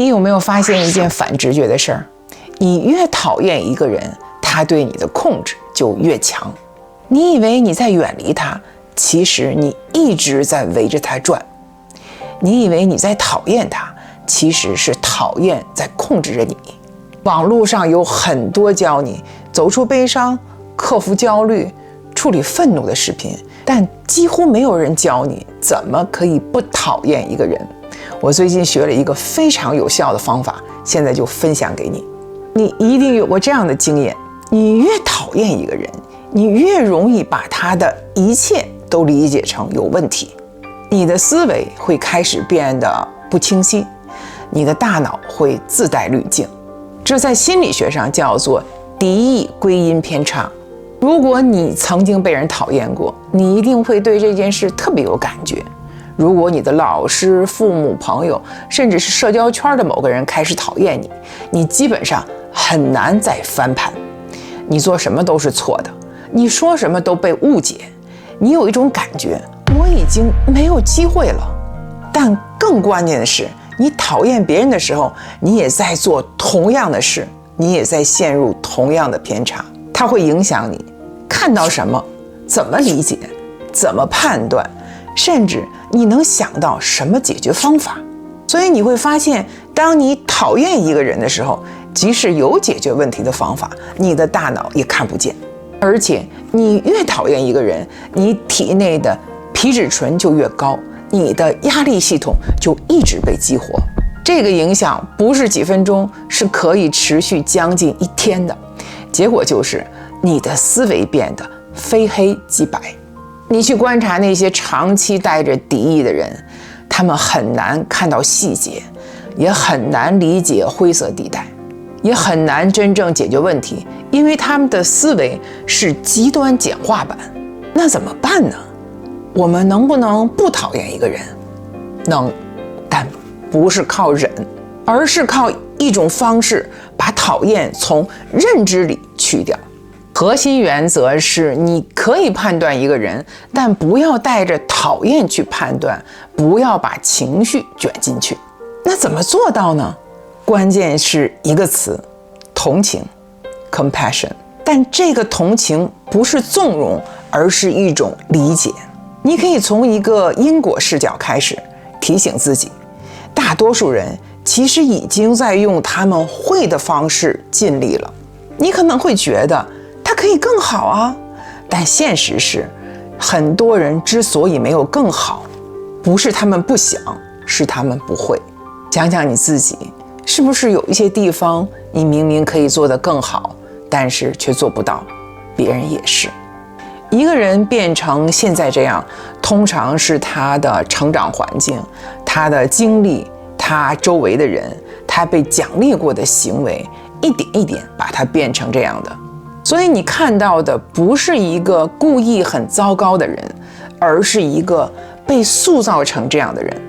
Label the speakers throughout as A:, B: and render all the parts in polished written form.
A: 你有没有发现一件反直觉的事儿？你越讨厌一个人，他对你的控制就越强。你以为你在远离他，其实你一直在围着他转。你以为你在讨厌他，其实是讨厌在控制着你。网络上有很多教你走出悲伤、克服焦虑、处理愤怒的视频，但几乎没有人教你怎么可以不讨厌一个人。我最近学了一个非常有效的方法，现在就分享给你。你一定有过这样的经验，你越讨厌一个人，你越容易把他的一切都理解成有问题，你的思维会开始变得不清晰，你的大脑会自带滤镜，这在心理学上叫做敌意归因偏差。如果你曾经被人讨厌过，你一定会对这件事特别有感觉。如果你的老师、父母、朋友，甚至是社交圈的某个人开始讨厌你，你基本上很难再翻盘。你做什么都是错的，你说什么都被误解，你有一种感觉，我已经没有机会了。但更关键的是，你讨厌别人的时候，你也在做同样的事，你也在陷入同样的偏差。它会影响你看到什么，怎么理解，怎么判断，甚至你能想到什么解决方法。所以你会发现，当你讨厌一个人的时候，即使有解决问题的方法，你的大脑也看不见。而且你越讨厌一个人，你体内的皮质醇就越高，你的压力系统就一直被激活。这个影响不是几分钟，是可以持续将近1天的。结果就是你的思维变得非黑即白。你去观察那些长期带着敌意的人，他们很难看到细节，也很难理解灰色地带，也很难真正解决问题，因为他们的思维是极端简化版。那怎么办呢？我们能不能不讨厌一个人？能，但不是靠忍，而是靠一种方式把讨厌从认知里去掉。核心原则是，你可以判断一个人，但不要带着讨厌去判断，不要把情绪卷进去。那怎么做到呢？关键是一个词，同情 compassion。 但这个同情不是纵容，而是一种理解。你可以从一个因果视角开始，提醒自己，大多数人其实已经在用他们会的方式尽力了。你可能会觉得他可以更好啊，但现实是，很多人之所以没有更好，不是他们不想，是他们不会。想想你自己，是不是有一些地方你明明可以做得更好，但是却做不到？别人也是。一个人变成现在这样，通常是他的成长环境、他的经历、他周围的人、他被奖励过的行为，一点一点把他变成这样的。所以你看到的不是一个故意很糟糕的人，而是一个被塑造成这样的人。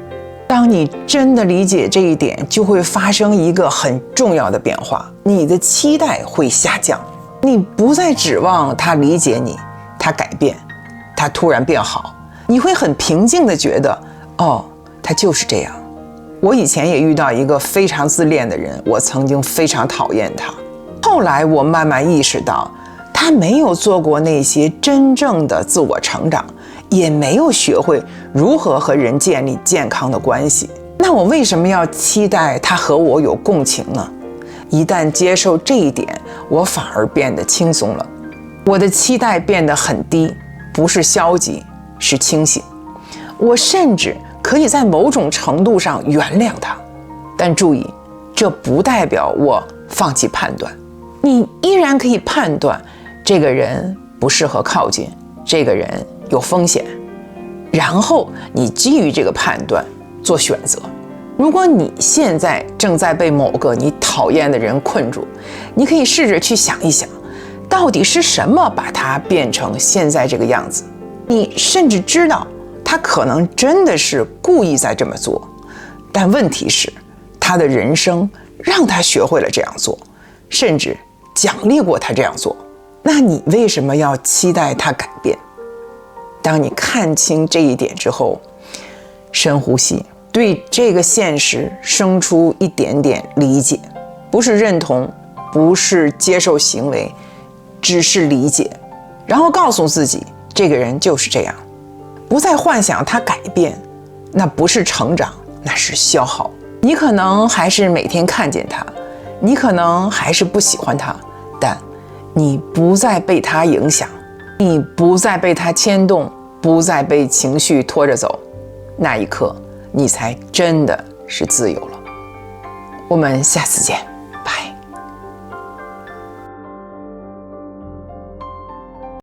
A: 当你真的理解这一点，就会发生一个很重要的变化，你的期待会下降。你不再指望他理解你，他改变，他突然变好，你会很平静地觉得，哦，他就是这样。我以前也遇到一个非常自恋的人，我曾经非常讨厌他。后来我慢慢意识到，他没有做过那些真正的自我成长，也没有学会如何和人建立健康的关系。那我为什么要期待他和我有共情呢？一旦接受这一点，我反而变得轻松了。我的期待变得很低，不是消极，是清醒。我甚至可以在某种程度上原谅他。但注意，这不代表我放弃判断。你依然可以判断这个人不适合靠近，这个人有风险，然后你基于这个判断做选择。如果你现在正在被某个你讨厌的人困住，你可以试着去想一想，到底是什么把他变成现在这个样子。你甚至知道他可能真的是故意在这么做，但问题是他的人生让他学会了这样做，甚至奖励过他这样做。那你为什么要期待他改变？当你看清这一点之后，深呼吸，对这个现实生出一点点理解，不是认同，不是接受行为，只是理解，然后告诉自己，这个人就是这样，不再幻想他改变，那不是成长，那是消耗。你可能还是每天看见他，你可能还是不喜欢他，但你不再被他影响，你不再被他牵动，不再被情绪拖着走，那一刻你才真的是自由了。我们下次见。